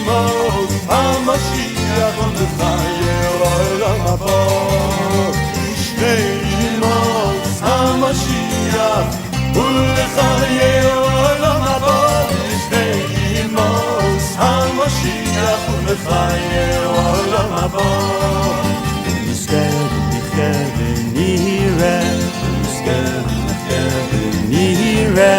אימוס המשיח ולחיי העולם הבא לשני אימוס המשיח ולחיי העולם הבא לשני אימוס המשיח ולחיי העולם הבא נזכה ונחיה ונראה נזכה ונחיה ונראה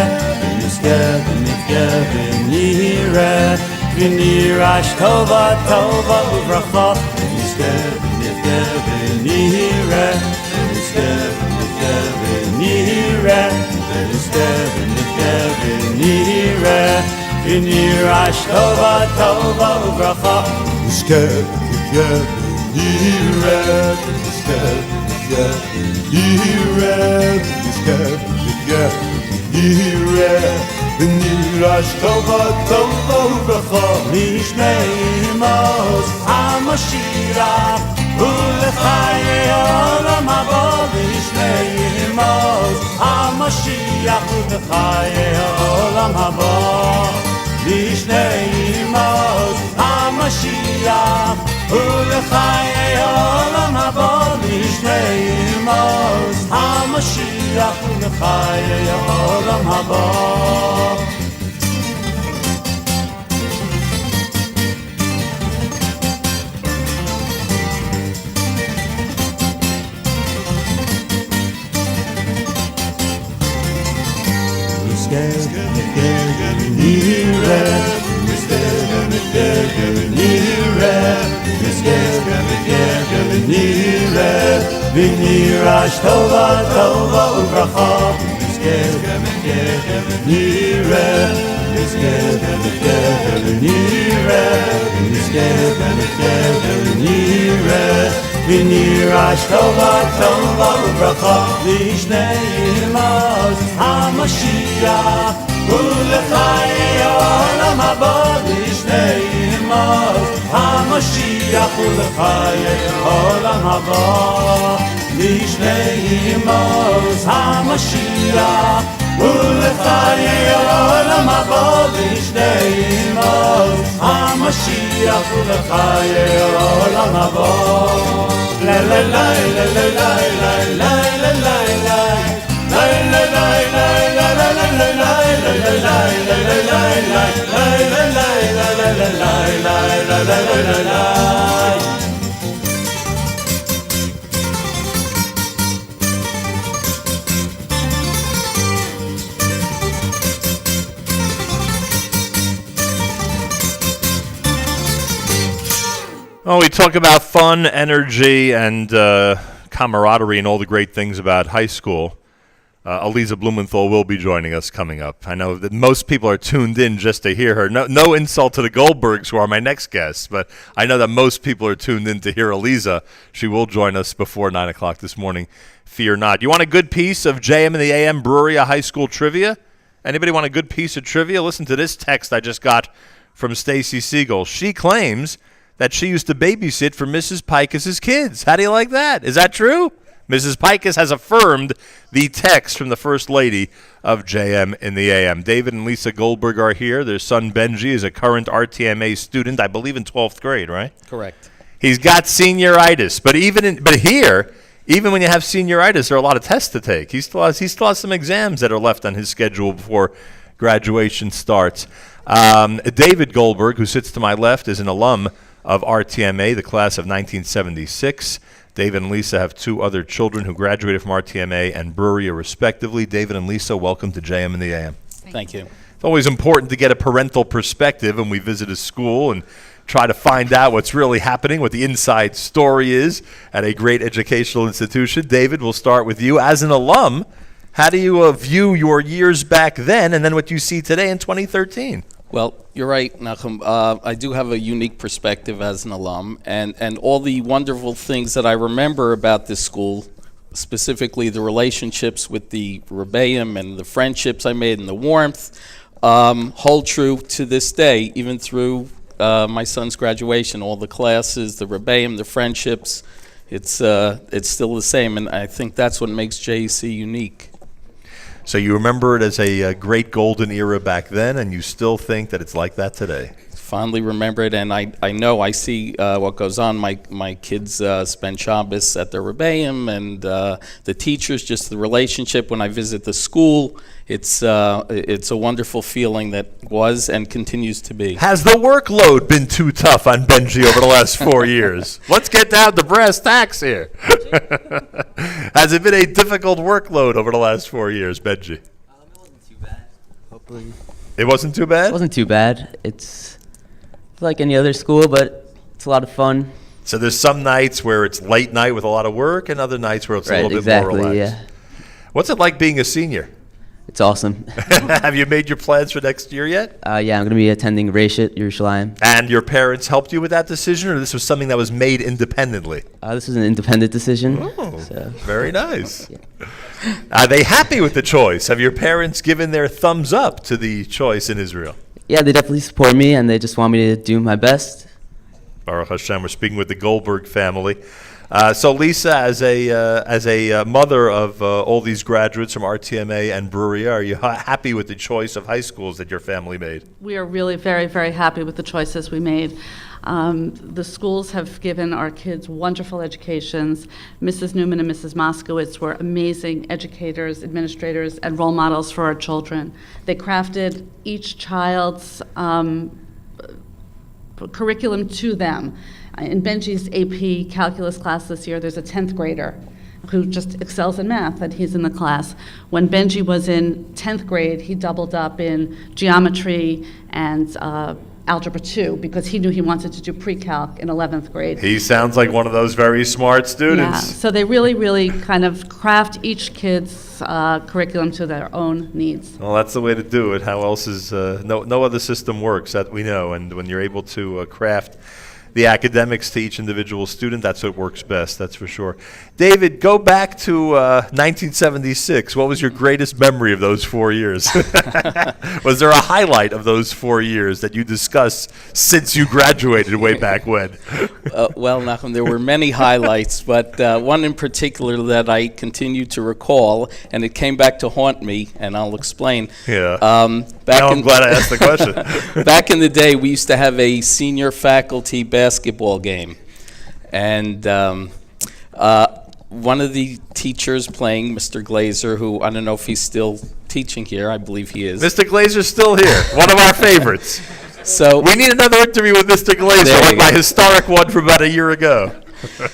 נזכה ונחיה ונראה ונרעש טובה טובה וברכה נזכה ונחיה ונראה נזכה ונחיה ונראה נזכה ונחיה ונראה ונרעש טובה טובה וברכה נזכה ונחיה ונראה נזכה ונחיה ונראה נזכה ונחיה ונראה ונרעש טובה טובה וברכה לשני אימוס המשיח ולחיי העולם הבא לשני אימוס המשיח ולחיי העולם הבא לשני אימוס המשיח ולחיי העולם הבא לשני אימוס המשיח ולחיי העולם הבא ונרעש טובה טובה וברכה נזכה ונראה נזכה ונראה נזכה ונראה ונרעש טובה טובה וברכה לשני אימוס המשיח ולחיי העולם הבא לשני אימוס המשיח ולחיי העולם הבא לשני אימוס המשיח ולחיי העולם הבא לשני אימוס המשיח ולחיי העולם הבא לה לה לה לה לה לה לה לה Well, we talk about fun, energy, and camaraderie and all the great things about high school. Aliza Blumenthal will be joining us coming up. I know that most people are tuned in just to hear her. No insult to the Goldbergs, who are my next guests, but I know that most people are tuned in to hear Aliza. She will join us before 9 o'clock this morning. Fear not. You want a good piece of JM and the AM Bruriah High School trivia? Anybody want a good piece of trivia? Listen to this text I just got from Stacy Siegel. She claims that she used to babysit for Mrs. Pikus' kids. How do you like that? Is that true? Mrs. Pikus has affirmed the text from the First Lady of JM in the AM. David and Lisa Goldberg are here. Their son Benji is a current RTMA student, I believe in 12th grade, right? Correct. He's got senioritis, but even when you have senioritis, there are a lot of tests to take. He still has some exams that are left on his schedule before graduation starts. David Goldberg, who sits to my left, is an alum of RTMA, the class of 1976. David and Lisa have two other children who graduated from RTMA and Bruriah, respectively. David and Lisa, welcome to JM in the AM. Thank you. It's always important to get a parental perspective when we visit a school and try to find out what's really happening, what the inside story is at a great educational institution. David, we'll start with you. As an alum, how do you view your years back then and then what you see today in 2013? Well, you're right, Nachum. I do have a unique perspective as an alum, and all the wonderful things that I remember about this school, specifically the relationships with the Rebbeim and the friendships I made and the warmth, hold true to this day, even through my son's graduation. All the classes, the Rebbeim, the friendships, it's still the same, and I think that's what makes JEC unique. So you remember it as a great golden era back then, and you still think that it's like that today? fondly remember it, and I know I see what goes on. My kids spend Shabbos at the Rebbeim, and the teachers, just the relationship when I visit the school. It's a wonderful feeling that was and continues to be. Has the workload been too tough on Benji over the last 4 years? Let's get down to brass tacks here. Has it been a difficult workload over the last 4 years, Benji? It wasn't too bad. Hopefully. It wasn't too bad? It wasn't too bad. It's like any other school, but it's a lot of fun. So there's some nights where it's late night with a lot of work, and other nights where it's a little bit more relaxed. Yeah. What's it like being a senior? It's awesome. Have you made your plans for next year yet? Yeah, I'm going to be attending Reshit Yerushalayim. And your parents helped you with that decision, or this was something that was made independently? This was an independent decision. Oh, so. Very nice. Yeah. Are they happy with the choice? Have your parents given their thumbs up to the choice in Israel? Yeah, they definitely support me, and they just want me to do my best. Baruch Hashem, we're speaking with the Goldberg family. So Lisa, as a mother of all these graduates from RTMA and Bruriah, are you happy with the choice of high schools that your family made? We are really very, very happy with the choices we made. The schools have given our kids wonderful educations. Mrs. Newman and Mrs. Moskowitz were amazing educators, administrators, and role models for our children. They crafted each child's curriculum to them. In Benji's AP calculus class this year, there's a 10th grader who just excels in math, and he's in the class. When Benji was in 10th grade, he doubled up in geometry and Algebra 2 because he knew he wanted to do pre-calc in 11th grade. He sounds like one of those very smart students. Yeah, so they really, really kind of craft each kid's curriculum to their own needs. Well, that's the way to do it. How else is, no other system works that we know, and when you're able to craft the academics to each individual student, that's what works best, that's for sure. David, go back to 1976. What was your greatest memory of those 4 years? Was there a highlight of those 4 years that you discussed since you graduated way back when? Well, Nachum, there were many highlights, but one in particular that I continue to recall, and it came back to haunt me, and I'll explain. Yeah. I'm glad I asked the question. Back in the day, we used to have a senior faculty basketball game, and one of the teachers playing, Mr. Glazer, who I don't know if he's still teaching here, I believe he is. Mr. Glazer's still here, one of our favorites. So we need another interview with Mr. Glazer, like my historic one from about a year ago.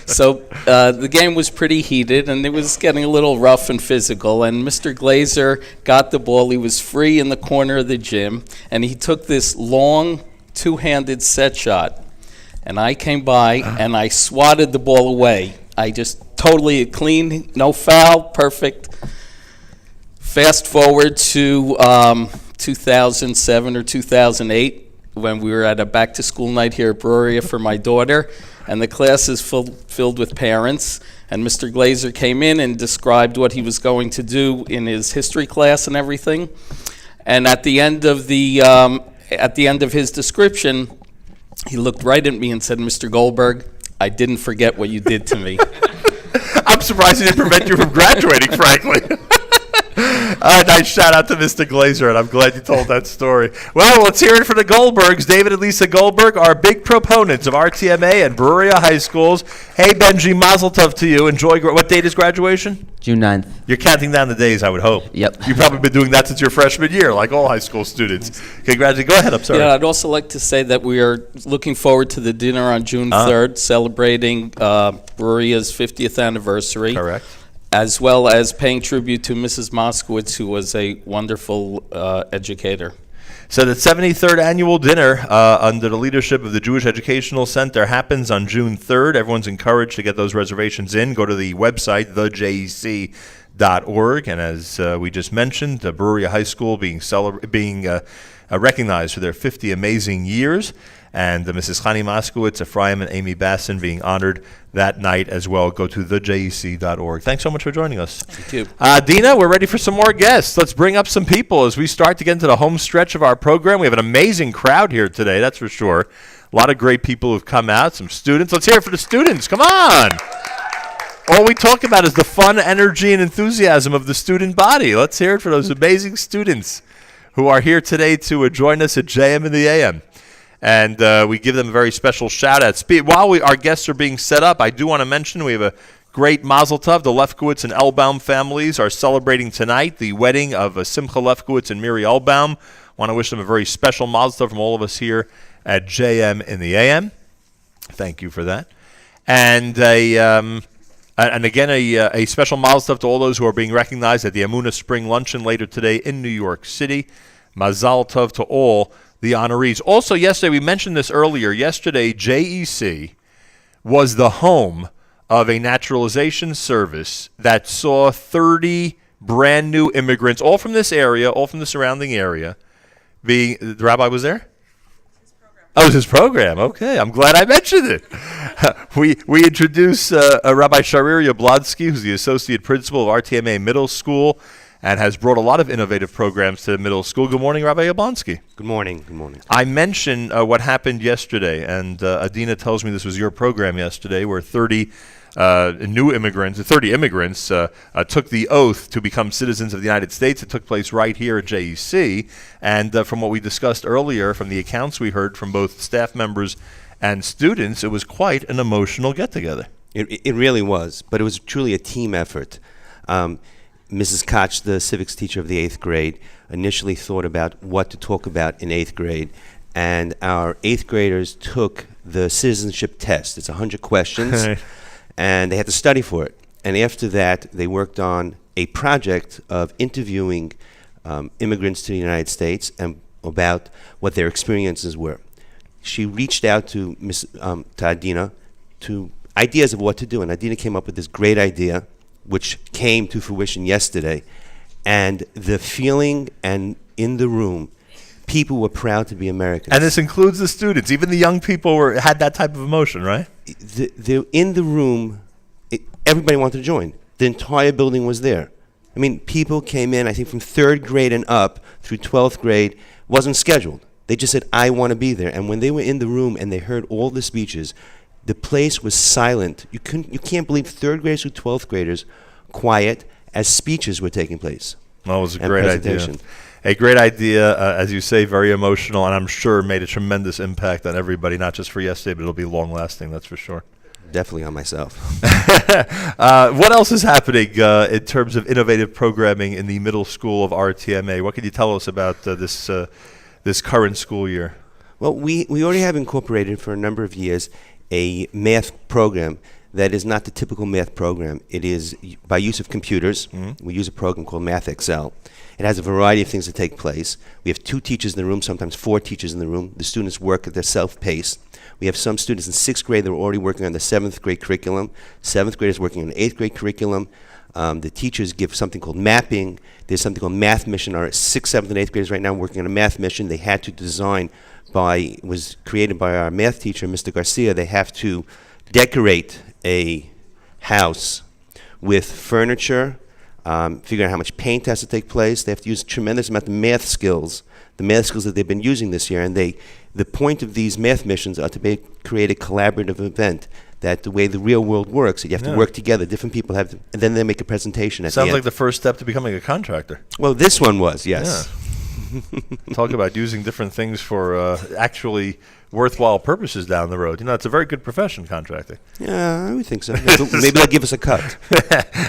So the game was pretty heated, and it was getting a little rough and physical, and Mr. Glazer got the ball. He was free in the corner of the gym, and he took this long two-handed set shot, and I came by, and I swatted the ball away. I just totally clean, no foul, perfect. Fast forward to 2007 or 2008, when we were at a back-to-school night here at Bruriah for my daughter, and the class is filled with parents, and Mr. Glazer came in and described what he was going to do in his history class and everything. And at the end of his description, he looked right at me and said, "Mr. Goldberg, I didn't forget what you did to me." I'm surprised he didn't prevent you from graduating, frankly. Nice shout out to Mr. Glazer, and I'm glad you told that story. Well, let's hear it for the Goldbergs. David and Lisa Goldberg are big proponents of RTMA and Bruriah High Schools. Hey, Benji, mazel tov to you. Enjoy. What date is graduation? June 9th. You're counting down the days, I would hope. Yep. You've probably been doing that since your freshman year, like all high school students. Congratulations. Go ahead, I'm sorry. Yeah, I'd also like to say that we are looking forward to the dinner on June 3rd, celebrating Bruriah's 50th anniversary. Correct. As well as paying tribute to Mrs. Moskowitz, who was a wonderful educator. So the 73rd annual dinner under the leadership of the Jewish Educational Center happens on June 3rd. Everyone's encouraged to get those reservations in. Go to the website, thejec.org. And as we just mentioned, Bruriah High School being recognized for their 50 amazing years. And Mrs. Chani Moskowitz, Ephraim, and Amy Bassin being honored that night as well. Go to thejec.org. Thanks so much for joining us. Thank you. Dina, we're ready for some more guests. Let's bring up some people as we start to get into the home stretch of our program. We have an amazing crowd here today, that's for sure. A lot of great people who've come out, some students. Let's hear it for the students. Come on. All we talk about is the fun, energy, and enthusiasm of the student body. Let's hear it for those amazing students who are here today to join us at JM in the AM. And we give them a very special shout-out. While our guests are being set up, I do want to mention we have a great mazel tov. The Lefkowitz and Elbaum families are celebrating tonight the wedding of Simcha Lefkowitz and Miri Elbaum. Want to wish them a very special mazel tov from all of us here at JM in the AM. Thank you for that. And again, a special mazel tov to all those who are being recognized at the Amuna Spring Luncheon later today in New York City. Mazal tov to all the honorees. Also, yesterday, we mentioned this earlier. Yesterday, JEC was the home of a naturalization service that saw 30 brand new immigrants, all from this area, all from the surrounding area. The rabbi was there? Oh, it was his program. Okay, I'm glad I mentioned it. We introduce Rabbi Sharir Yablonsky, who's the associate principal of RTMA Middle School and has brought a lot of innovative programs to the middle school. Good morning, Rabbi Yablonsky. Good morning. Good morning. I mentioned what happened yesterday, and Adina tells me this was your program yesterday, where 30 immigrants took the oath to become citizens of the United States. It took place right here at JEC, and from what we discussed earlier, from the accounts we heard from both staff members and students, it was quite an emotional get-together. It really was, but it was truly a team effort. Mrs. Koch, the civics teacher of the 8th grade, initially thought about what to talk about in 8th grade, and our 8th graders took the citizenship test. It's 100 questions, and they had to study for it. And after that, they worked on a project of interviewing immigrants to the United States and about what their experiences were. She reached out to to Adina to ideas of what to do, and Adina came up with this great idea, which came to fruition yesterday. And the feeling and in the room, people were proud to be Americans. And this includes the students. Even the young people had that type of emotion, right? In the room, everybody wanted to join. The entire building was there. I mean, people came in, I think from 3rd grade and up through 12th grade, wasn't scheduled. They just said, I want to be there. And when they were in the room and they heard all the speeches, the place was silent. You can't believe 3rd graders through 12th graders quiet as speeches were taking place. Well, it was a great idea. A great idea, as you say, very emotional, and I'm sure made a tremendous impact on everybody, not just for yesterday, but it'll be long-lasting, that's for sure. Definitely on myself. What else is happening in terms of innovative programming in the middle school of RTMA? What can you tell us about this current school year? Well, we already have incorporated for a number of years a math program that is not the typical math program. It is by use of computers. Mm-hmm. We use a program called Math Excel. It has a variety of things that take place. We have 2 teachers in the room, sometimes 4 teachers in the room. The students work at their self-pace. We have some students in 6th grade that are already working on the 7th grade curriculum. 7th graders working on the 8th grade curriculum. The teachers give something called mapping. There's something called Math Mission. Our 6th, 7th, and 8th graders right now are working on a Math Mission. They had to design was created by our math teacher, Mr. Garcia. They have to decorate a house with furniture, figure out how much paint has to take place. They have to use a tremendous amount of math skills, the math skills that they've been using this year. And the point of these math missions are to create a collaborative event, that the way the real world works, you have to work together. Different people have to, and then they make a presentation at the end. Sounds like the first step to becoming a contractor. Well, this one was, yes. Yeah. Talk about using different things for actually worthwhile purposes down the road. You know, it's a very good profession, contracting. Yeah, I would think so. Maybe they'll give us a cut.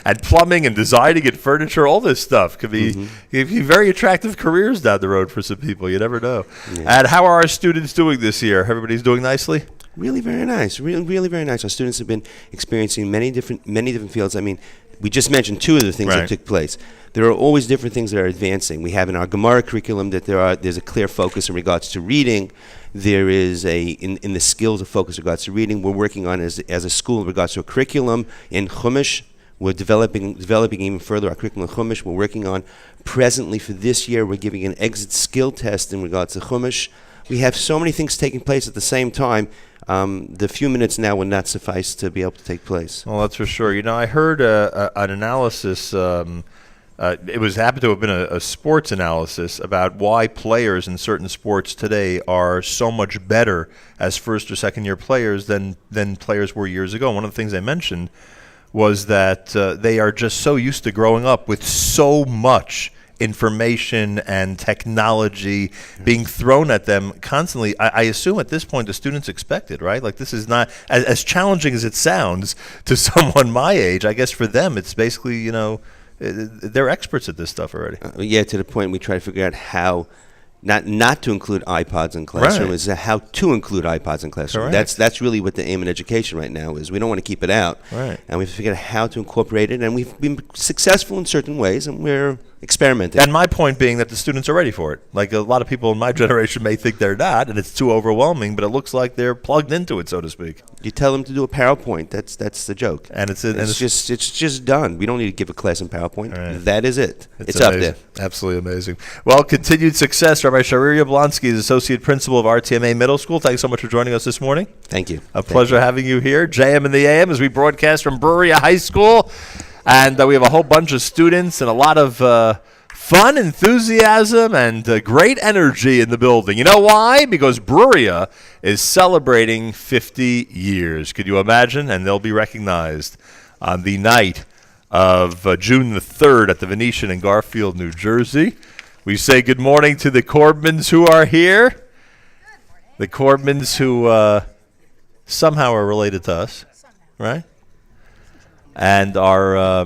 And plumbing and designing and furniture, all this stuff could be very attractive careers down the road for some people. You never know. Yeah. And how are our students doing this year? Everybody's doing nicely? Really very nice. Really very nice. Our students have been experiencing many different fields. I mean, we just mentioned 2 of the things that took place. There are always different things that are advancing. We have in our Gemara curriculum that there's a clear focus in regards to reading. There is in the skills of focus in regards to reading. We're working on as a school in regards to a curriculum in Chumash. We're developing even further our curriculum in Chumash. We're working on presently for this year. We're giving an exit skill test in regards to Chumash. We have so many things taking place at the same time. The few minutes now will not suffice to be able to take place. Well, that's for sure. You know, I heard an analysis. It happened to have been a sports analysis about why players in certain sports today are so much better as first or second year players than players were years ago. One of the things they mentioned was that they are just so used to growing up with so much information and technology being thrown at them constantly. I assume at this point the students expect it, right? Like, this is not as challenging as it sounds to someone my age. I guess for them it's basically, they're experts at this stuff already. Yeah, to the point we try to figure out how not to include iPods in classroom, Right. is how to include iPods in classroom. Correct. That's really what the aim in education right now is. We don't want to keep it out, Right. and we've figured out how to incorporate it, and we've been successful in certain ways, and we're experimenting. And my point being that the students are ready for it. Like, a lot of people in my generation may think they're not, and it's too overwhelming, but it looks like they're plugged into it, so to speak. You tell them to do a PowerPoint. That's the joke. And it's just done. We don't need to give a class in PowerPoint. Right. That is it. It's up amazing. there. Absolutely amazing. Well, continued success. Rabbi Shari Yablonsky is Associate Principal of RTMA Middle School. Thanks so much for joining us this morning. Thank you. A pleasure having you here. JM in the AM as we broadcast from Bruriah High School. And we have a whole bunch of students and a lot of fun, enthusiasm, and great energy in the building. You know why? Because Bruriah is celebrating 50 years. Could you imagine? And they'll be recognized on the night of June the 3rd at the Venetian in Garfield, New Jersey. We say good morning to the Corbmans who are here. Good morning. The Corbmans who somehow are related to us, right? And our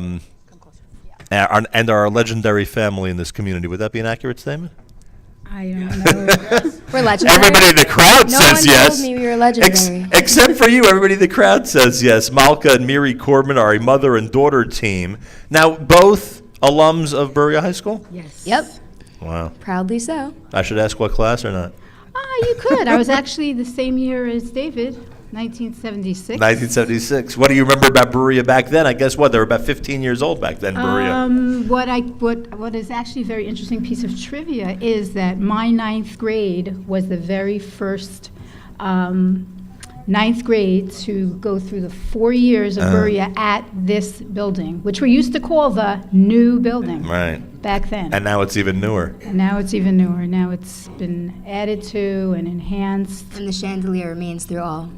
legendary family in this community. Would that be an accurate statement? I don't know. We're legendary. Everybody in the crowd No says one yes. told me we were legendary. Except for you, everybody in the crowd says yes. Malka and Miri Corbman are a mother and daughter team. Now, both alums of Bruriah High School? Yes. Yep. Wow. Proudly so. I should ask what class or not? You could. I was actually the same year as David, 1976. 1976. What do you remember about Bruriah back then? I guess they were about 15 years old back then, Bruriah. What is actually a very interesting piece of trivia is that my ninth grade was the very first ninth grade to go through the 4 years of Bruriah at this building, which we used to call the new building Right. back then. And now it's even newer. And now it's even newer. Now it's been added to and enhanced. And the chandelier remains through all.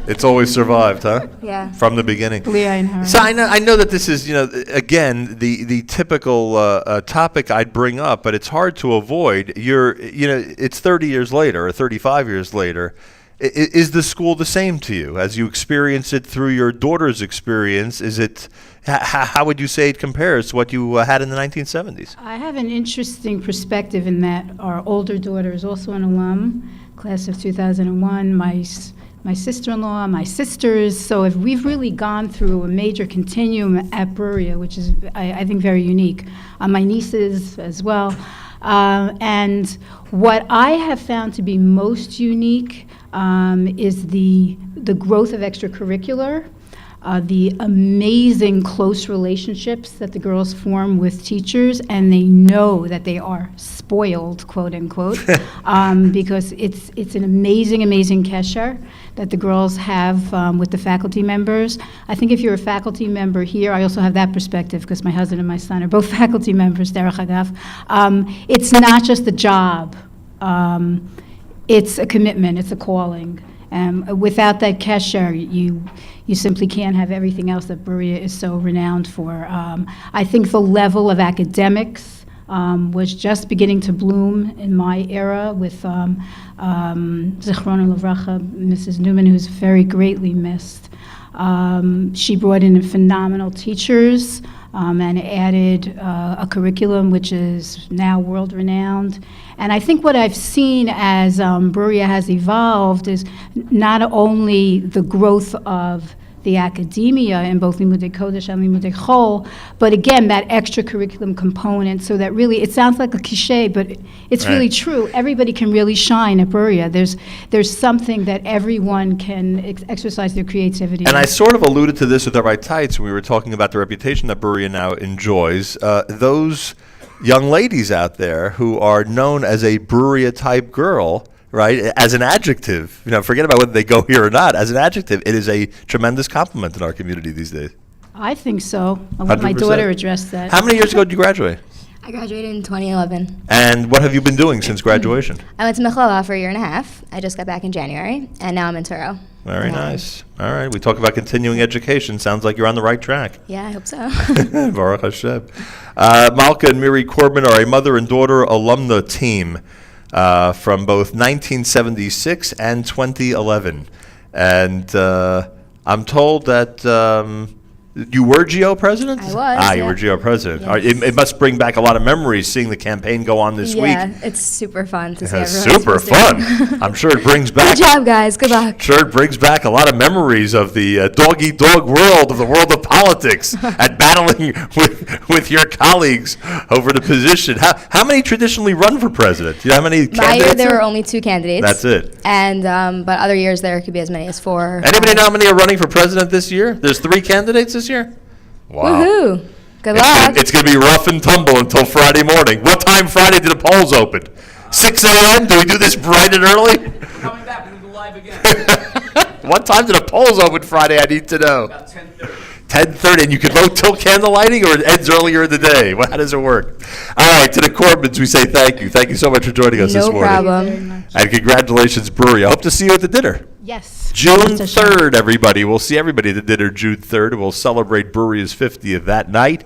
It's always survived, huh? Yeah. From the beginning. Leah and her. So I know that this is, again, the typical topic I'd bring up, but it's hard to avoid. It's 30 years later or 35 years later. Is the school the same to you as you experience it through your daughter's experience? Is it? How would you say it compares to what you had in the 1970s? I have an interesting perspective in that our older daughter is also an alum, class of 2001. My sister-in-law, my sisters. So if we've really gone through a major continuum at Bruriah, which is, I think, very unique. My nieces as well. And what I have found to be most unique is the growth of extracurricular, the amazing close relationships that the girls form with teachers, and they know that they are spoiled, quote unquote, because it's an amazing kesher that the girls have with the faculty members. I think if you're a faculty member here, I also have that perspective because my husband and my son are both faculty members, derech agav. It's not just a job. It's a commitment, it's a calling. Without that kesher, you simply can't have everything else that Bruriah is so renowned for. I think the level of academics was just beginning to bloom in my era with Zichrona Livracha, Mrs. Newman, who's very greatly missed. She brought in phenomenal teachers and added a curriculum which is now world-renowned. And I think what I've seen as Bruriah has evolved is not only the growth of the academia in both Limudei Kodesh and Limudei Chol, but again, that extracurriculum component, so that really, it sounds like a cliche, but it's really true. Everybody can really shine at Bruriah. There's something that everyone can exercise their creativity. And I sort of alluded to this with Rabbi Tights when we were talking about the reputation that Bruriah now enjoys. Those young ladies out there who are known as a Bruriah type girl, right, as an adjective, forget about whether they go here or not, as an adjective, it is a tremendous compliment in our community these days. I think so. I'll let my 100%. daughter address that. How many years ago did you graduate? I graduated in 2011. And what have you been doing since graduation? I went to Michlala for a year and a half. I just got back in January, and now I'm in Turo. Very nice. All right, we talk about continuing education. Sounds like you're on the right track. Yeah, I hope so. Baruch Hashem. Malka and Miri Corbin are a mother and daughter alumna team from both 1976 and 2011. And I'm told that you were GO president? I was, You yeah. were GO president. Yes. All right, it must bring back a lot of memories seeing the campaign go on this week. Yeah, it's super fun to see everyone. Super fun. I'm sure it brings back. Good job, guys. Good luck. Sure, it brings back a lot of memories of the dog-eat-dog world, of the world of politics, and battling with your colleagues over the position. How many traditionally run for president? Do you know how many My candidates? year, there were only 2 candidates. That's it. And but other years, there could be as many as 4. Anybody know how many are running for president this year? There's 3 candidates this year? Wow. Woohoo! Good luck. It's going to be rough and tumble until Friday morning. What time Friday do the polls open? 6 a.m.? Do we do this bright and early? Coming back, we're going to go live again. What time do the polls open Friday? I need to know. About 10:30. 10:30, and you can vote till candle lighting, or it ends earlier in the day? How does it work? All right, to the Corbins, we say thank you. Thank you so much for joining us this No morning. problem. And congratulations, Bruriah. I hope to see you at the dinner. Yes. June Mr. Shaw. 3rd, everybody. We'll see everybody at the dinner June 3rd. We'll celebrate Bruriah's 50th that night.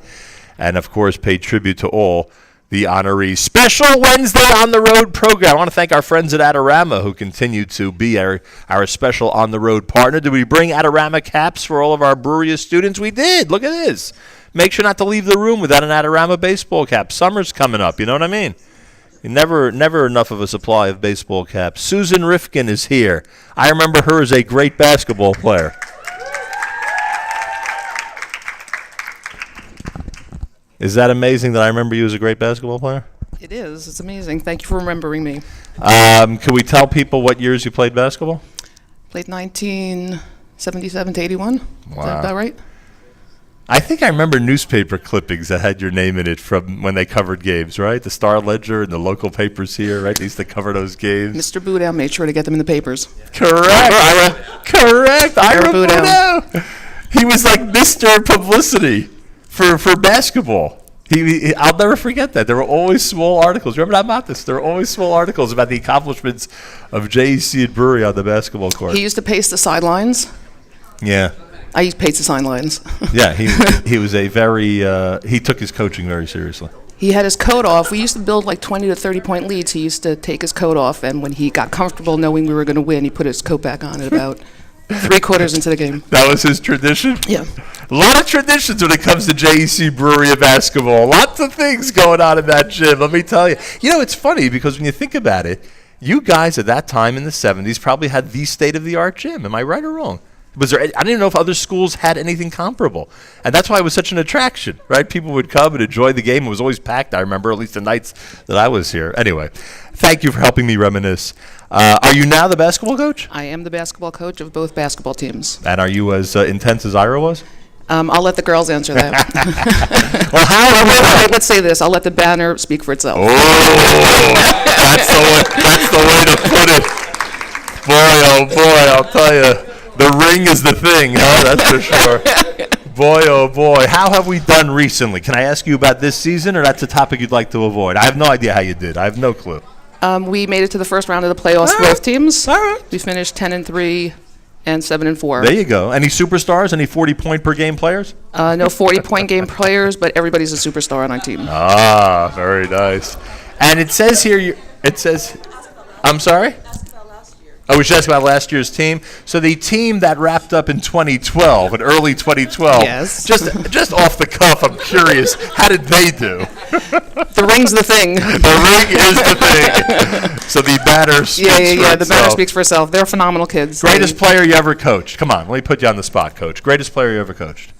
And, of course, pay tribute to all the honorees. Special Wednesday on the Road program. I want to thank our friends at Adorama who continue to be our special on the road partner. Did we bring Adorama caps for all of our Bruriah students? We did. Look at this. Make sure not to leave the room without an Adorama baseball cap. Summer's coming up. You know what I mean? Never enough of a supply of baseball caps. Susan Rifkin is here. I remember her as a great basketball player. Is that amazing that I remember you as a great basketball player? It is. It's amazing. Thank you for remembering me. Can we tell people what years you played basketball? Played 1977 to 81. Is Wow. that about right? I think I remember newspaper clippings that had your name in it from when they covered games, right? The Star Ledger and the local papers here, right? They used to cover those games. Mr. Boudin made sure to get them in the papers. Correct. Correct. Ira Ira Boudin. Boudin. He was like Mr. Publicity for basketball. I'll never forget that. There were always small articles. Remember that, Matis? There were always small articles about the accomplishments of JEC and Bruriah on the basketball court. He used to pace the sidelines. Yeah. I used to pace the sidelines. Yeah, he was a very, he took his coaching very seriously. He had his coat off. We used to build like 20 to 30-point leads. He used to take his coat off, and when he got comfortable knowing we were going to win, he put his coat back on at about 3/4 into the game. That was his tradition? Yeah. A lot of traditions when it comes to JEC Bruriah basketball. Lots of things going on in that gym, let me tell you. You know, it's funny because when you think about it, you guys at that time in the 70s probably had the state-of-the-art gym. Am I right or wrong? Was there? I didn't even know if other schools had anything comparable, and that's why it was such an attraction, right? People would come and enjoy the game. It was always packed. I remember, at least the nights that I was here. Anyway, thank you for helping me reminisce. Are you now the basketball coach? I am the basketball coach of both basketball teams. And are you as intense as Ira was? I'll let the girls answer that. Well, how? Let's say this. I'll let the banner speak for itself. Oh, that's the way to put it. Boy, oh boy, I'll tell you. The ring is the thing, huh? That's for sure. Boy, oh boy. How have we done recently? Can I ask you about this season, or that's a topic you'd like to avoid? I have no idea how you did. I have no clue. We made it to the first round of the playoffs for both teams. All right. We finished 10-3 and 7-4. There you go. Any superstars? Any 40-point per game players? No 40-point game players, but everybody's a superstar on our team. Ah, very nice. And it says here, I'm sorry? Oh, we should ask about last year's team. So the team that wrapped up in 2012, in early 2012. Yes. Just off the cuff, I'm curious, how did they do? The ring's the thing. The ring is the thing. So the banner speaks Yeah. for The banner itself. speaks for itself. They're phenomenal kids. Greatest player you ever coached? Come on, let me put you on the spot, Coach. Greatest player you ever coached?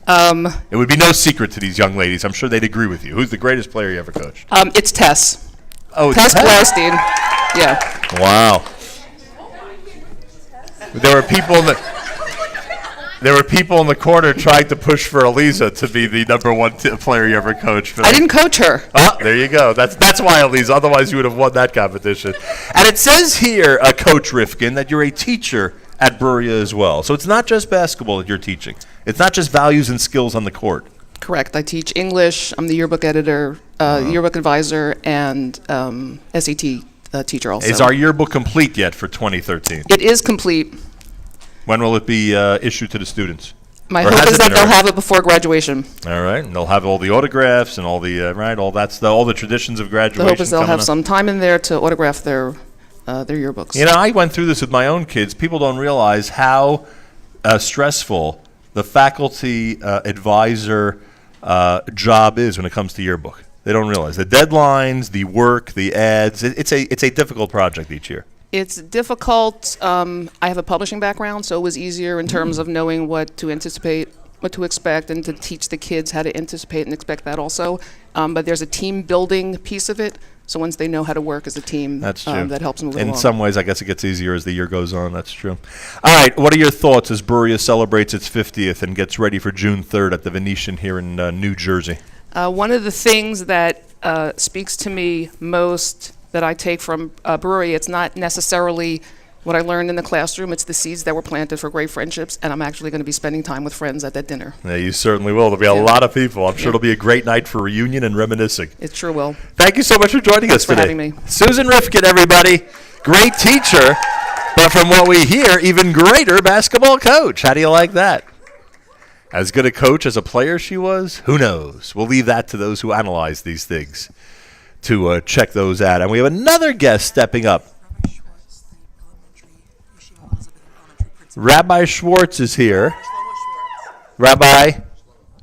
It would be no secret to these young ladies. I'm sure they'd agree with you. Who's the greatest player you ever coached? It's Tess. Oh, Tess Blaustein. Yeah. Wow. There were people in the corner trying to push for Eliza to be the number one player you ever coached. I didn't coach her. Oh, there you go. That's why, Eliza. Otherwise, you would have won that competition. And it says here, Coach Rifkin, that you're a teacher at Bruriah as well. So it's not just basketball that you're teaching. It's not just values and skills on the court. Correct. I teach English. I'm the yearbook editor, yearbook advisor, and SAT teacher also. Is our yearbook complete yet for 2013? It is complete. When will it be issued to the students? My Or hope has is it that been they'll already? have it before graduation. All right, and they'll have all the autographs and all the all the traditions of The graduation. hope is they'll coming have up. some time in there to autograph their yearbooks. You know, I went through this with my own kids. People don't realize how stressful the faculty advisor job is when it comes to yearbook. They don't realize the deadlines, the work, the ads. It's a difficult project each year. It's difficult. I have a publishing background, so it was easier in terms of knowing what to anticipate, what to expect, and to teach the kids how to anticipate and expect that also. But there's a team building piece of it. So once they know how to work as a team, That's true. that helps move it In along. some ways, I guess it gets easier as the year goes on. That's true. All right, what are your thoughts as Bruriah celebrates its 50th and gets ready for June 3rd at the Venetian here in New Jersey? One of the things that speaks to me most that I take from Bruriah, it's not necessarily what I learned in the classroom, it's the seeds that were planted for great friendships, and I'm actually going to be spending time with friends at that dinner. Yeah, you certainly will. There'll be a lot of people. I'm sure it'll be a great night for reunion and reminiscing. It sure will. Thank you so much for joining us for today. having me. Susan Rifkin, everybody. Great teacher, but from what we hear, even greater basketball coach. How do you like that? As good a coach as a player she was? Who knows? We'll leave that to those who analyze these things to check those out. And we have another guest stepping up. Rabbi Schwartz is here. Rabbi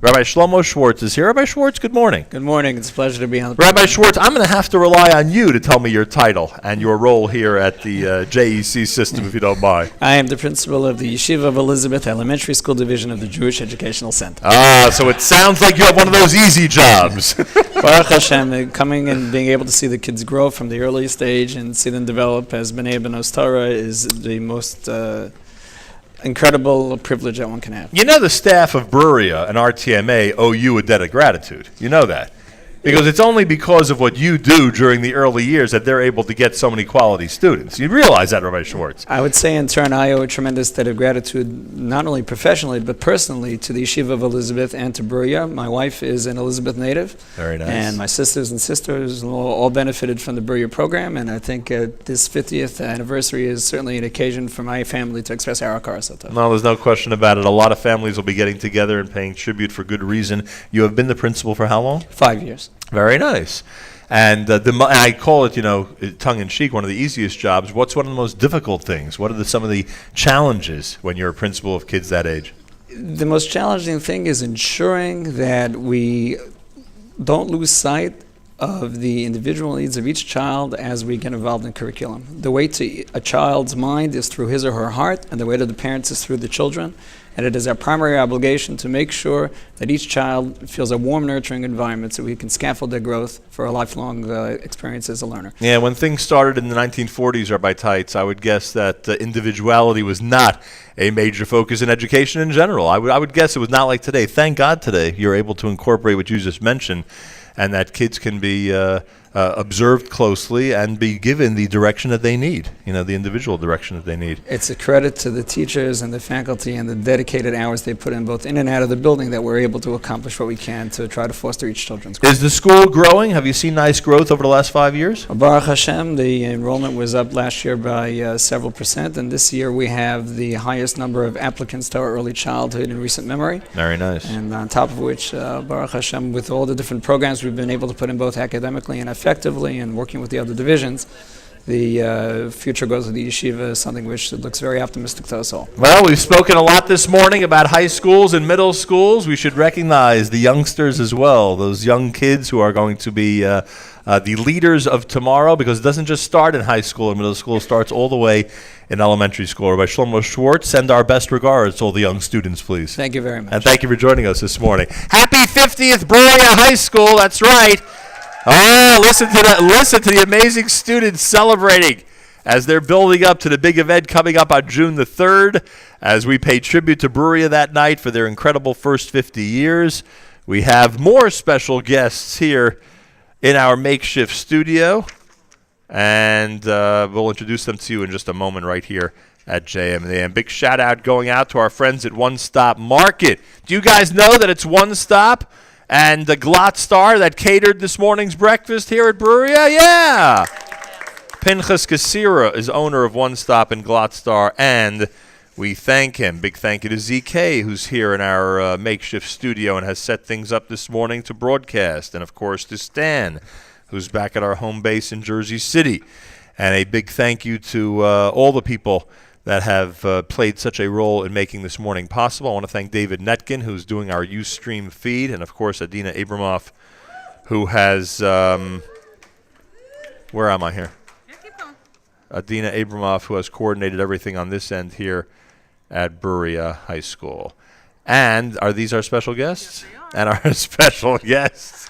Shlomo Schwartz is here. Rabbi Schwartz, good morning. Good morning. It's a pleasure to be on the Rabbi program. Schwartz, I'm going to have to rely on you to tell me your title and your role here at the JEC system, if you don't mind. I am the principal of the Yeshiva of Elizabeth Elementary School Division of the Jewish Educational Center. Ah, so it sounds like you have one of those easy jobs. Baruch Hashem, coming and being able to see the kids grow from the earliest age and see them develop as B'nai B'nos Torah is the most incredible privilege that one can have. You know the staff of Bruriah and RTMA owe you a debt of gratitude. You know that. Because it's only because of what you do during the early years that they're able to get so many quality students. You realize that, Rabbi Schwartz? I would say in turn I owe a tremendous debt of gratitude, not only professionally, but personally to the Yeshiva of Elizabeth and to Bruriah. My wife is an Elizabeth native. Very nice. And my sisters and sisters all benefited from the Bruriah program. And I think this 50th anniversary is certainly an occasion for my family to express our hakaras. No, there's no question about it. A lot of families will be getting together and paying tribute for good reason. You have been the principal for how long? 5 years. Very nice. And I call it, tongue-in-cheek, one of the easiest jobs. What's one of the most difficult things? What are some of the challenges when you're a principal of kids that age? The most challenging thing is ensuring that we don't lose sight of the individual needs of each child as we get involved in curriculum. The way to a child's mind is through his or her heart, and the way to the parents is through the children. And it is our primary obligation to make sure that each child feels a warm, nurturing environment so we can scaffold their growth for a lifelong experience as a learner. Yeah, when things started in the 1940s, Rabbi Tights, I would guess that individuality was not a major focus in education in general. I would guess it was not like today. Thank God today you're able to incorporate what you just mentioned, and that kids can be observed closely and be given the direction that they need, the individual direction that they need. It's a credit to the teachers and the faculty and the dedicated hours they put in both in and out of the building that we're able to accomplish what we can to try to foster each children's growth. Is the school growing? Have you seen nice growth over the last 5 years? Baruch Hashem, the enrollment was up last year by several percent, and this year we have the highest number of applicants to our early childhood in recent memory. Very nice. And on top of which, Baruch Hashem, with all the different programs we've been able to put in both academically and effectively and working with the other divisions, the future growth of the yeshiva is something which looks very optimistic to us all. Well, we've spoken a lot this morning about high schools and middle schools. We should recognize the youngsters as well, those young kids who are going to be the leaders of tomorrow, because it doesn't just start in high school or middle school, it starts all the way in elementary school. Rabbi Shlomo Schwartz, send our best regards to all the young students, please. Thank you very much. And thank you for joining us this morning. Happy 50th Bruriah High School, that's right. Oh, listen to that! Listen to the amazing students celebrating as they're building up to the big event coming up on June the 3rd. As we pay tribute to Bruriah that night for their incredible first 50 years, we have more special guests here in our makeshift studio, and we'll introduce them to you in just a moment right here at JM&AM. Big shout out going out to our friends at One Stop Market. Do you guys know that it's One Stop? And the Glot Star that catered this morning's breakfast here at Bruriah? Yeah! Pinchas Kasira is owner of One Stop and Glot Star, and we thank him. Big thank you to ZK, who's here in our makeshift studio and has set things up this morning to broadcast. And, of course, to Stan, who's back at our home base in Jersey City. And a big thank you to all the people that have played such a role in making this morning possible. I want to thank David Netkin, who's doing our Ustream feed, and, of course, Adina Abramoff, who has where am I here? Adina Abramoff, who has coordinated everything on this end here at Bruriah High School. And are these our special guests? Yes, and our special guests.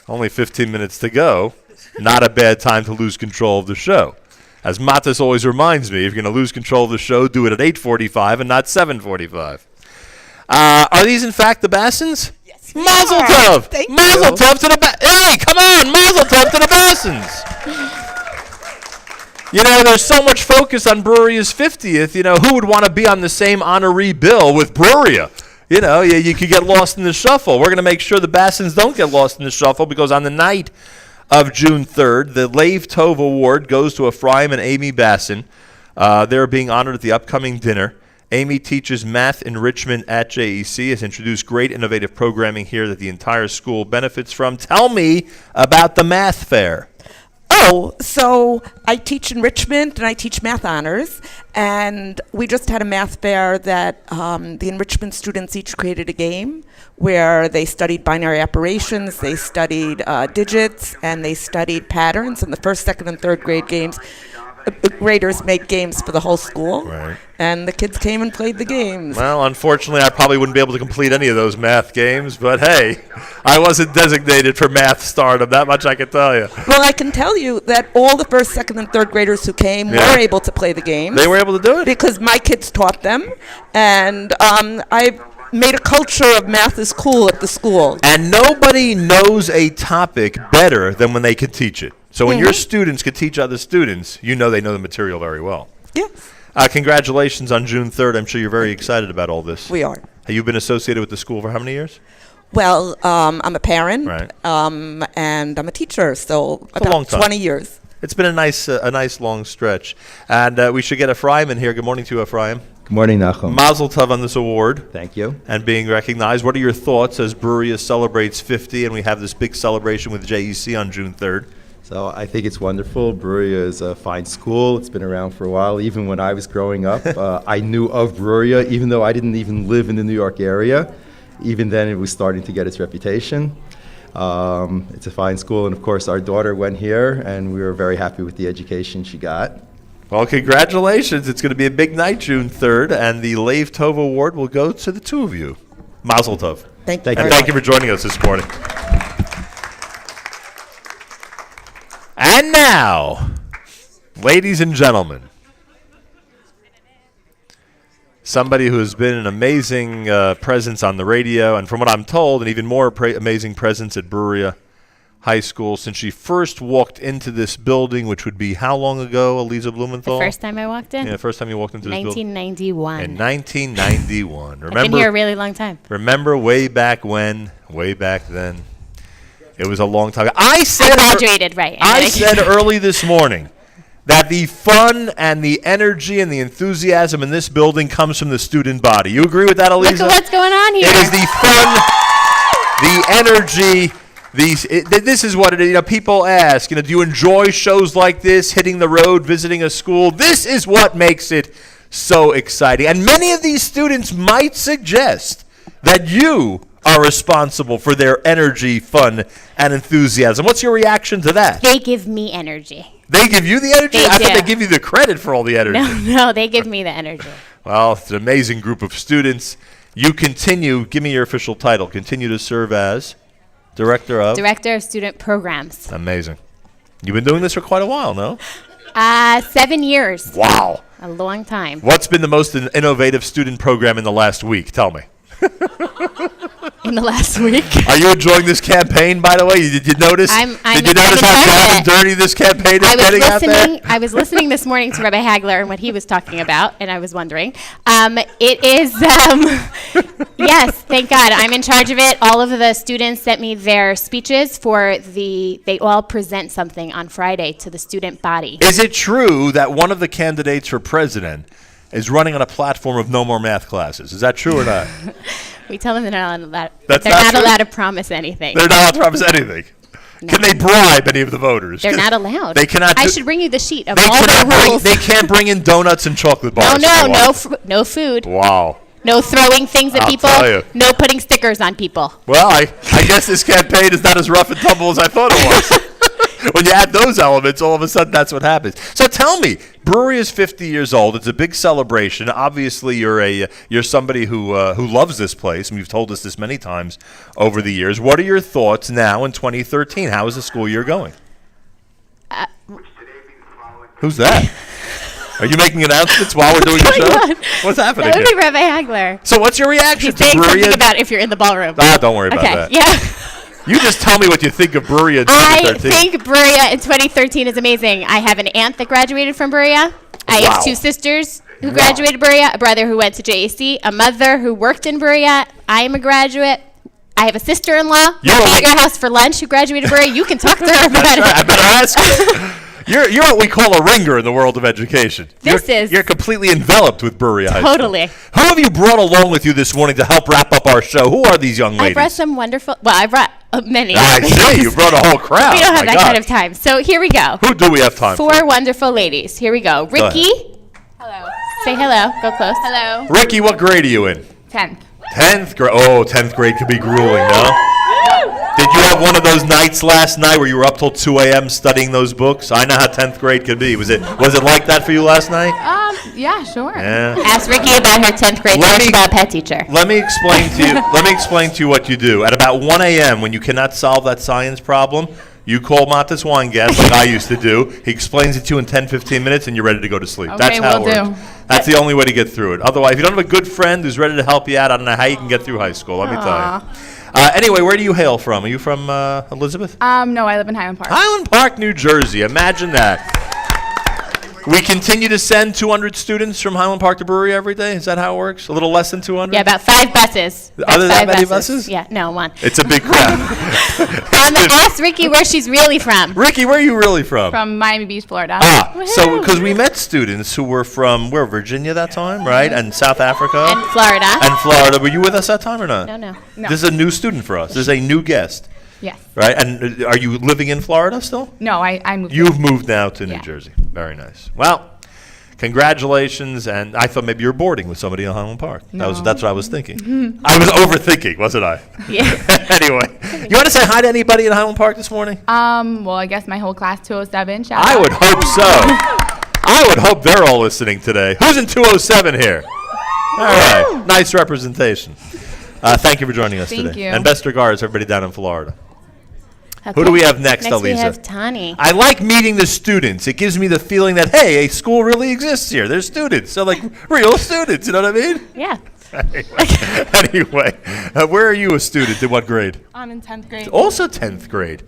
Only 15 minutes to go. Not a bad time to lose control of the show. As Matas always reminds me, if you're going to lose control of the show, do it at 8:45 and not 7:45. Are these, in fact, the Bassins? Yes. Mazel tov! Thank Mazel you. tov to the Hey, come on! Mazel tov to the Bassins! You know, there's so much focus on Bruriah's 50th. You know, who would want to be on the same honoree bill with Bruriah? You know, you could get lost in the shuffle. We're going to make sure the Bassins don't get lost in the shuffle, because on the night of June 3rd, the Lev Tov Award goes to Ephraim and Amy Bassin. They're being honored at the upcoming dinner. Amy teaches math enrichment at JEC, has introduced great innovative programming here that the entire school benefits from. Tell me about the math fair. Oh, so I teach enrichment and I teach math honors, and we just had a math fair that the enrichment students each created a game where they studied binary operations, they studied digits, and they studied patterns. In the first, second, and third grade games, graders made games for the whole school, Right. and the kids came and played the games. Well, unfortunately, I probably wouldn't be able to complete any of those math games, but hey, I wasn't designated for math stardom. That much I can tell you. Well, I can tell you that all the first, second, and third graders who came Yeah. were able to play the games. They were able to do it? Because my kids taught them, and I made a culture of math is cool at the school. And nobody knows a topic better than when they can teach it. So when your students could teach other students, you know they know the material very well. Yes. Congratulations on June 3rd. I'm sure you're very excited about all this. We are. Have you been associated with the school for how many years? Well, I'm a parent, Right. and I'm a teacher, so It's a long about time. 20 years. It's been a nice long stretch. And we should get Ephraim in here. Good morning to you, Ephraim. Good morning, Nachum. Mazel tov on this award. Thank you. And being recognized. What are your thoughts as Bruriah celebrates 50 and we have this big celebration with JEC on June 3rd? So I think it's wonderful. Bruriah is a fine school. It's been around for a while. Even when I was growing up, I knew of Bruriah, even though I didn't even live in the New York area. Even then, it was starting to get its reputation. It's a fine school, and of course, our daughter went here, and we were very happy with the education she got. Well, congratulations. It's going to be a big night, June 3rd, and the Lev Tov Award will go to the two of you. Mazel tov. Thank you. And thank you for joining us this morning. And now, ladies and gentlemen, somebody who has been an amazing presence on the radio, and from what I'm told, an even more amazing presence at Bruriah High School since she first walked into this building, which would be how long ago, Eliza Blumenthal? The first time I walked in? Yeah, the first time you walked into this building? 1991. In 1991. Remember, I've been here a really long time. Remember way back when, way back then? It was a long time ago. I graduated, right. I said early this morning that the fun and the energy and the enthusiasm in this building comes from the student body. You agree with that, Eliza? Look at what's going on here. It is the fun, the energy. This is what it is. You know, people ask, do you enjoy shows like this, hitting the road, visiting a school? This is what makes it so exciting. And many of these students might suggest that you are responsible for their energy, fun, and enthusiasm. What's your reaction to that? They give me energy. They give you the energy? They I thought do. they give you the credit for all the energy. No, they give me the energy. Well, it's an amazing group of students. You continue, give me your official title, continue to serve as Director of? Director of Student Programs. Amazing. You've been doing this for quite a while, no? 7 years. Wow. A long time. What's been the most innovative student program in the last week? Tell me. In the last week. Are you enjoying this campaign, by the way? Did you notice? I'm Did you notice how down and dirty this campaign is getting out there? I was listening this morning to Rabbi Hagler and what he was talking about, and I was wondering. It is, yes, thank God. I'm in charge of it. All of the students sent me their speeches they all present something on Friday to the student body. Is it true that one of the candidates for president is running on a platform of no more math classes? Is that true or not? We tell them they're not That's they're not not true? allowed to promise anything. They're not allowed to promise anything. No. Can they bribe any of the voters? They're not allowed. They cannot. I should bring you the sheet of They all cannot the rules. They can't bring in donuts and chocolate bars. No food. Wow. No throwing things at I'll people. tell you. No putting stickers on people. Well, I guess this campaign is not as rough and tumble as I thought it was. When you add those elements, all of a sudden that's what happens. So tell me, Bruriah is 50 years old. It's a big celebration. Obviously, you're somebody who loves this place, and you've told us this many times over the years. What are your thoughts now in 2013? How is the school year going? Who's that? Are you making announcements while we're doing the show? What's happening That would here? be Rabbi Hagler. So what's your reaction He's to saying something Bruriah? about if you're in the ballroom. Don't worry about that. Yeah. You just tell me what you think of Bruriah in I 2013. think Bruriah in 2013 is amazing. I have an aunt that graduated from Bruriah. I have two sisters who graduated Bruriah, a brother who went to JAC, a mother who worked in Bruriah. I am a graduate. I have a sister-in-law who came at your house for lunch who graduated Bruriah. You can talk to her about it. I better ask you. You're what we call a ringer in the world of education. You're completely enveloped with Bruriah High School. Totally. Who have you brought along with you this morning to help wrap up our show? Who are these young ladies? I brought some wonderful, I brought many. I see. You brought a whole crowd. We don't have My that God. kind of time. So here we go. Who do we have time for? Four wonderful ladies. Here we go. Ricky. Hello. Say hello. Go close. Hello. Ricky, what grade are you in? 10th. 10th grade. Oh, 10th grade could be grueling, no? Did you have one of those nights last night where you were up till 2 a.m. studying those books? I know how 10th grade could be. Was it like that for you last night? Yeah, sure. Yeah. Ask Ricky about her 10th grade about pet teacher. Let me explain to you what you do. At about 1 a.m., when you cannot solve that science problem, you call Matas Weingast like I used to do. He explains it to you in 10, 15 minutes, and you're ready to go to sleep. That's how it works. That's the only way to get through it. Otherwise, if you don't have a good friend who's ready to help you out, I don't know how you can get through high school, let me tell you. Anyway, where do you hail from? Are you from Elizabeth? No, I live in Highland Park. Highland Park, New Jersey. Imagine that. We continue to send 200 students from Highland Park to Bruriah every day? Is that how it works? A little less than 200? Yeah, about 5 buses. Are there that many buses? Yeah, no, one. It's a big crowd. Ask Ricky where she's really from. Ricky, where are you really from? From Miami Beach, Florida. So because we met students who were from, Virginia that time, right? And South Africa? And Florida. And Florida. Were you with us that time or not? No. This is a new student for us. This is a new guest. Yes. Right? And are you living in Florida still? No, I moved. You've moved now to New Jersey. Very nice. Well, congratulations. And I thought maybe you were boarding with somebody in Highland Park. No. That's what I was thinking. I was overthinking, wasn't I? Yeah. Anyway, you want to say hi to anybody in Highland Park this morning? Well, I guess my whole class 207. Shout I out. would hope so. I would hope they're all listening today. Who's in 207 here? All right. Nice representation. Thank you for joining us Thank today. you. And best regards, everybody down in Florida. Okay. Who do we have next, Elisa? We have Tani. I like meeting the students. It gives me the feeling that, hey, a school really exists here. There's students. So, like, real students. You know what I mean? Yeah. Anyway, where are you a student? In what grade? I'm in 10th grade. Also 10th grade.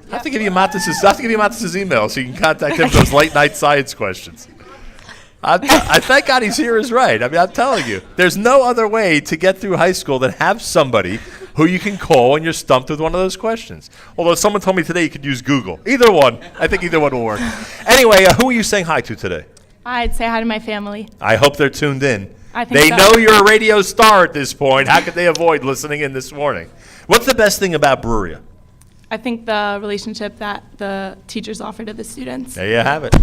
I have to give you Matis's email so you can contact him for those late night science questions. I thank God he's here is right. I mean, I'm telling you, there's no other way to get through high school than have somebody who you can call when you're stumped with one of those questions. Although someone told me today you could use Google. Either one. I think either one will work. Anyway, who are you saying hi to today? I'd say hi to my family. I hope they're tuned in. I think they so. know you're a radio star at this point. How could they avoid listening in this morning? What's the best thing about Bruriah? I think the relationship that the teachers offer to the students. There you have it.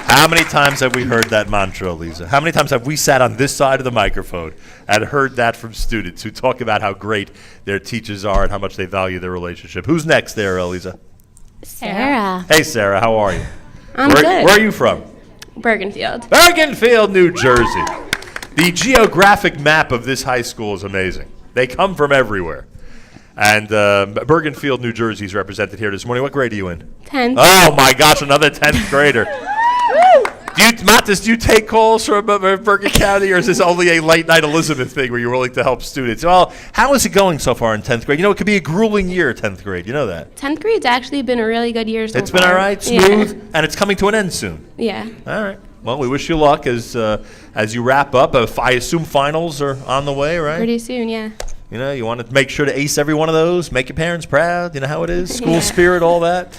How many times have we heard that mantra, Lisa? How many times have we sat on this side of the microphone and heard that from students who talk about how great their teachers are and how much they value their relationship? Who's next there, Elisa? Sarah. Hey, Sarah, how are you? I'm good. good. Where are you from? Bergenfield. Bergenfield, New Jersey. The geographic map of this high school is amazing. They come from everywhere. And Bergenfield, New Jersey is represented here this morning. What grade are you in? 10th. Oh, my gosh, another 10th grader. Matis, do you take calls from Bergen County, or is this only a late night Elizabeth thing where you're willing to help students? Well, how is it going so far in 10th grade? You know, it could be a grueling year, 10th grade. You know that. 10th grade's actually been a really good year so It's far. been all right, smooth, and it's coming to an end soon. Yeah. All right. Well, we wish you luck as you wrap up. I assume finals are on the way, right? Pretty soon, yeah. You know, you want to make sure to ace every one of those, make your parents proud. You know how it is, school spirit, all that.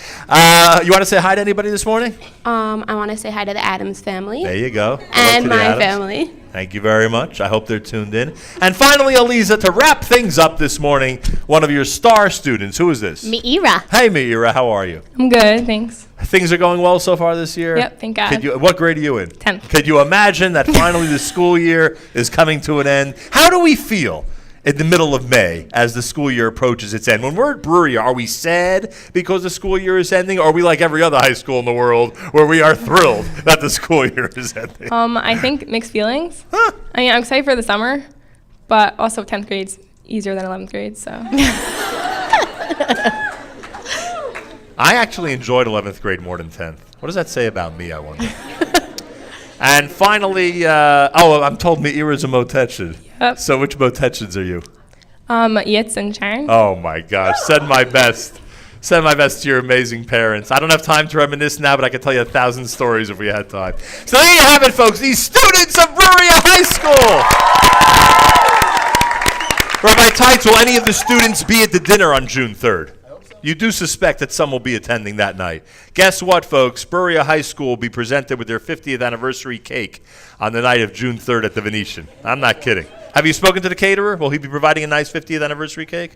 You want to say hi to anybody this morning? I want to say hi to the Adams family. There you go. And my family. Thank you very much. I hope they're tuned in. And finally, Aliza, to wrap things up this morning, one of your star students. Who is this? Meira. Hey, Meira. How are you? I'm good, thanks. Things are going well so far this year? Yep, thank God. What grade are you in? 10th. Could you imagine that finally the school year is coming to an end? How do we feel in the middle of May as the school year approaches its end? When we're at Bruriah, are we sad because the school year is ending, or are we like every other high school in the world where we are thrilled that the school year is ending? I think mixed feelings. I mean, I'm excited for the summer, but also 10th grade's easier than 11th grade, so. I actually enjoyed 11th grade more than 10th. What does that say about me, I wonder? And finally, I'm told Meira's a Motetchin. Yep. So which Motetchins are you? Yitz and Sharon. Oh my gosh, send my best. Send my best to your amazing parents. I don't have time to reminisce now, but I could tell you 1,000 stories if we had time. So there you have it, folks. These students of Bruriah High School. Rabbi Teitz, will any of the students be at the dinner on June 3rd? You do suspect that some will be attending that night. Guess what, folks? Bruriah High School will be presented with their 50th anniversary cake on the night of June 3rd at the Venetian. I'm not kidding. Have you spoken to the caterer? Will he be providing a nice 50th anniversary cake?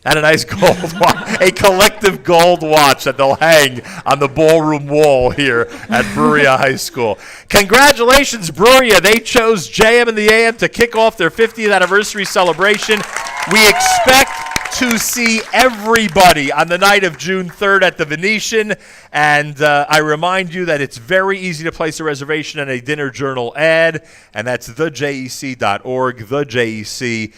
And a nice gold watch. A collective gold watch that they'll hang on the ballroom wall here at Bruriah High School. Congratulations, Bruriah. They chose JM and the AM to kick off their 50th anniversary celebration. We expect to see everybody on the night of June 3rd at the Venetian. And I remind you that it's very easy to place a reservation in a Dinner Journal ad, and that's thejec.org, thejec.org.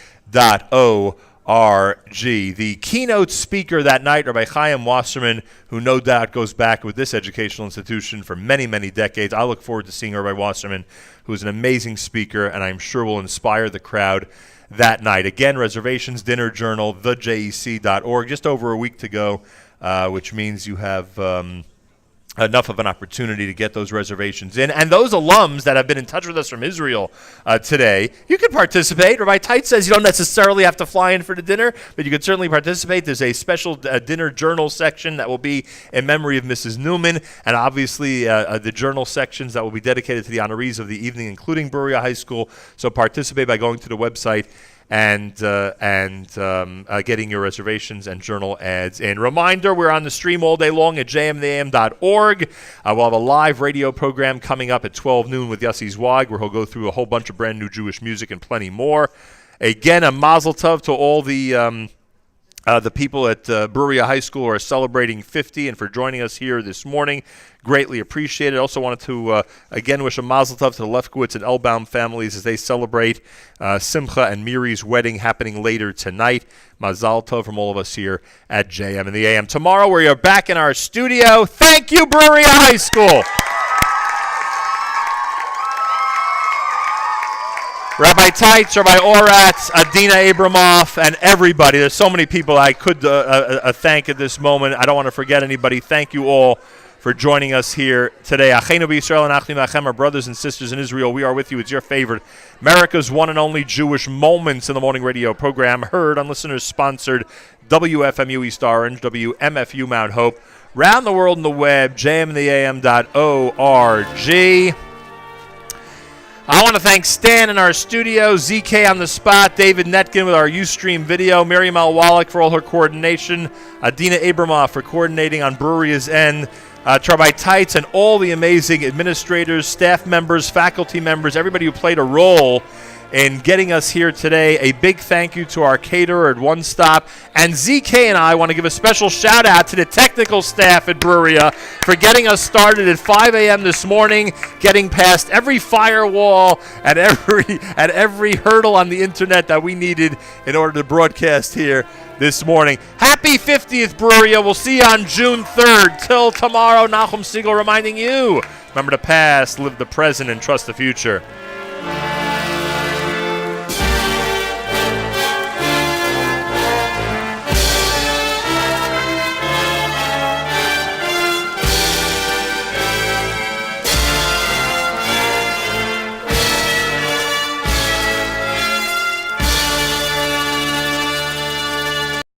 The keynote speaker that night, Rabbi Chaim Wasserman, who no doubt goes back with this educational institution for many, many decades. I look forward to seeing Rabbi Wasserman, who is an amazing speaker, and I'm sure will inspire the crowd that night. Again, reservations, Dinner Journal, thejec.org. Just over a week to go, which means you have enough of an opportunity to get those reservations in. And those alums that have been in touch with us from Israel today, you can participate. Rabbi Teitz says you don't necessarily have to fly in for the dinner, but you can certainly participate. There's a special Dinner Journal section that will be in memory of Mrs. Newman, and obviously the journal sections that will be dedicated to the honorees of the evening, including Bruriah High School. So participate by going to the website and getting your reservations and journal ads in. Reminder, we're on the stream all day long at jmtheam.org. We'll have a live radio program coming up at 12 noon with Yossi Zweig, where he'll go through a whole bunch of brand new Jewish music and plenty more. Again, a mazel tov to all the people at Bruriah High School who are celebrating 50 and for joining us here this morning. Greatly appreciated. Also wanted to, again, wish a mazel tov to the Lefkowitz and Elbaum families as they celebrate Simcha and Miri's wedding happening later tonight. Mazel tov from all of us here at JM and the AM. Tomorrow we are back in our studio. Thank you, Bruriah High School. Rabbi Teitz, Rabbi Oratz, Adina Abramoff, and everybody. There's so many people I could thank at this moment. I don't want to forget anybody. Thank you all for joining us here today. Achenu b'Yisrael and Achim Achem, our brothers and sisters in Israel. We are with you. It's your favorite, America's one and only Jewish Moments in the Morning radio program, heard on listeners-sponsored WFMU East Orange, WMFU Mount Hope, round the world on the web, jmtheam.org. I want to thank Stan in our studio, ZK on the spot, David Netkin with our Ustream video, Miriam Al-Wallach for all her coordination, Adina Abramoff for coordinating on Bruriah's End, Rabbi Teitz, and all the amazing administrators, staff members, faculty members, everybody who played a role in getting us here today. A big thank you to our caterer at One Stop. And ZK and I want to give a special shout out to the technical staff at Bruriah for getting us started at 5 a.m. this morning, getting past every firewall and every hurdle on the internet that we needed in order to broadcast here this morning. Happy 50th, Bruriah. We'll see you on June 3rd. Till tomorrow, Nachum Siegel reminding you, remember the past, live the present, and trust the future.